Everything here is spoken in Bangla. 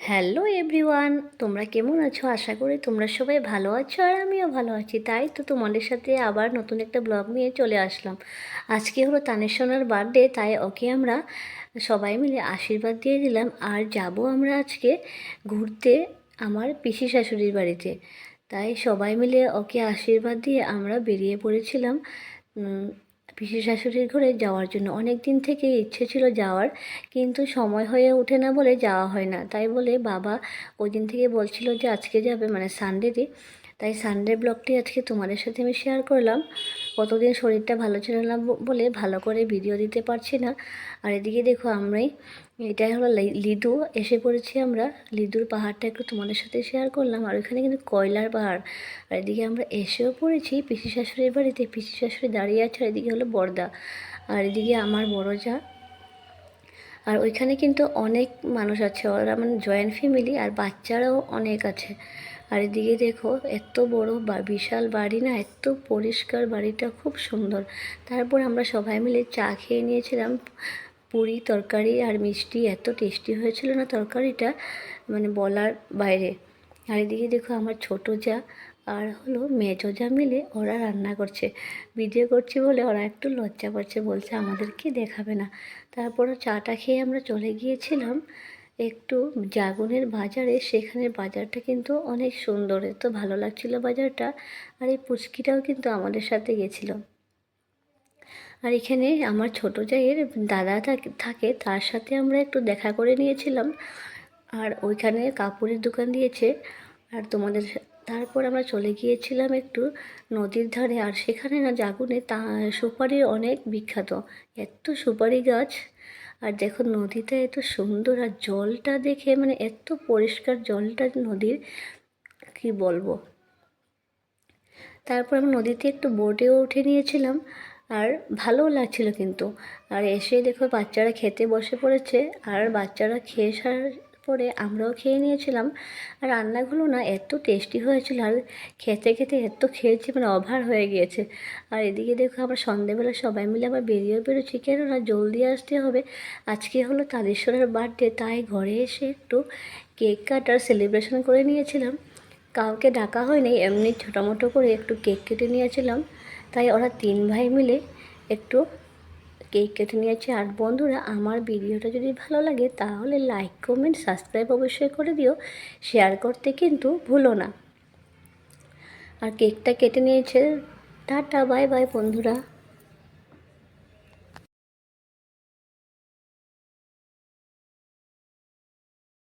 হ্যালো এভরিওয়ান, তোমরা কেমন আছো? আশা করি তোমরা সবাই ভালো আছো আর আমিও ভালো আছি। তাই তো তোমাদের সাথে আবার নতুন একটা ব্লগ নিয়ে চলে আসলাম। আজকে হলো তানিশার বার্থডে, তাই ওকে আমরা সবাই মিলে আশীর্বাদ দিয়ে দিলাম। আর যাব আমরা আজকে ঘুরতে আমার পিসি শাশুড়ির বাড়িতে। তাই সবাই মিলে ওকে আশীর্বাদ দিয়ে আমরা বেরিয়ে পড়েছিলাম পিসি শাশুড়ির ঘরে যাওয়ার জন্য। অনেক দিন থেকে ইচ্ছে ছিল যাওয়ার, কিন্তু সময় হয়ে ওঠে না বলে যাওয়া হয় না। তাই বলে বাবা ওই দিন থেকে বলছিল যে আজকে যাবে, মানে সানডেতে। তাই সানডে ব্লগটি আজকে তোমাদের সাথে আমি শেয়ার করলাম। কতদিন শরীরটা ভালো ছিল না বলে ভালো করে ভিডিও দিতে পারছি না। আর এদিকে দেখো আমরাই, এটাই হলো লিদু, এসে পড়েছি আমরা। লিদুর পাহাড়টা একটু তোমাদের সাথে শেয়ার করলাম। আর ওইখানে কিন্তু কয়লার পাহাড়। আর এদিকে আমরা এসেও পড়েছি পিসি শাশুড়ির বাড়িতে। পিসি শাশুড়ি দাঁড়িয়ে আছে, আর এদিকে হলো বড়দা, আর এদিকে আমার বড় যা। আর ওইখানে কিন্তু অনেক মানুষ আছে, ওরা মানে জয়েন্ট ফ্যামিলি, আর বাচ্চারাও অনেক আছে। আর এদিকে দেখো এত বড় বিশাল বাড়ি না, এত পরিষ্কার, বাড়িটা খুব সুন্দর। তারপর আমরা সবাই মিলে চা খেয়ে নিয়েছিলাম। পুরি তরকারি আর মিষ্টি এত টেস্টি হয়েছিল না তরকারিটা, মানে বলার বাইরে। আর এদিকে দেখো আমার ছোটো যা আর হলো মেজো যা মিলে ওরা রান্না করছে। ভিডিও করছি বলে ওরা একটু লজ্জা পাচ্ছে, বলছে আমাদেরকে দেখাবে না। তারপরও চাটা খেয়ে আমরা চলে গিয়েছিলাম একটু জাগনের বাজারে। সেখানের বাজারটা কিন্তু অনেক সুন্দর, এত ভালো লাগছিল বাজারটা। আর এই পুচকিটাও কিন্তু আমাদের সাথে গেছিলো। আর এখানে আমার ছোটো জায়ের দাদা থাকে, তার সাথে আমরা একটু দেখা করে নিয়েছিলাম। আর ওইখানে কাপড়ের দোকান দিয়েছে। আর তারপর আমরা চলে গিয়েছিলাম একটু নদীর ধারে। আর সেখানে না জাগুনে সুপারির অনেক বিখ্যাত, এত সুপারি গাছ। আর দেখো নদীটা এত সুন্দর, আর জলটা দেখে মানে এত পরিষ্কার জলটা নদীর, কি বলবো। তারপর আমরা নদীতে একটু বোটেও উঠে নিয়েছিলাম, আর ভালোও লাগছিল কিন্তু। আর এসে দেখো বাচ্চারা খেতে বসে পড়েছে, আর বাচ্চারা খেয়ে সারার পরে আমরাও খেয়ে নিয়েছিলাম। আর রান্নাগুলো না এত টেস্টি হয়েছিল, আর খেতে খেতে এত খেয়েছি মানে ওভার হয়ে গিয়েছে। আর এদিকে দেখো আমরা সন্ধেবেলা সবাই মিলে আবার বেরোচ্ছি, কেননা জলদি আসতে হবে। আজকে হলো তাদেশ্বরের বার্থডে, তাই ঘরে এসে একটু কেক কাটার সেলিব্রেশন করে নিয়েছিলাম। কাউকে ডাকা হয়নি, এমনি ছোটোমোটো করে একটু কেক কেটে নিয়েছিলাম। তাই ওরা 3 ভাই মিলে একটু কেক কেটে নিয়েছে। আর বন্ধুরা, আমার ভিডিওটা যদি ভালো লাগে তাহলে লাইক কমেন্ট সাবস্ক্রাইব অবশ্যই করে দিও, শেয়ার করতে কিন্তু ভুলো না। আর কেকটা কেটে নিয়েছে। টাটা, বাই বাই বন্ধুরা।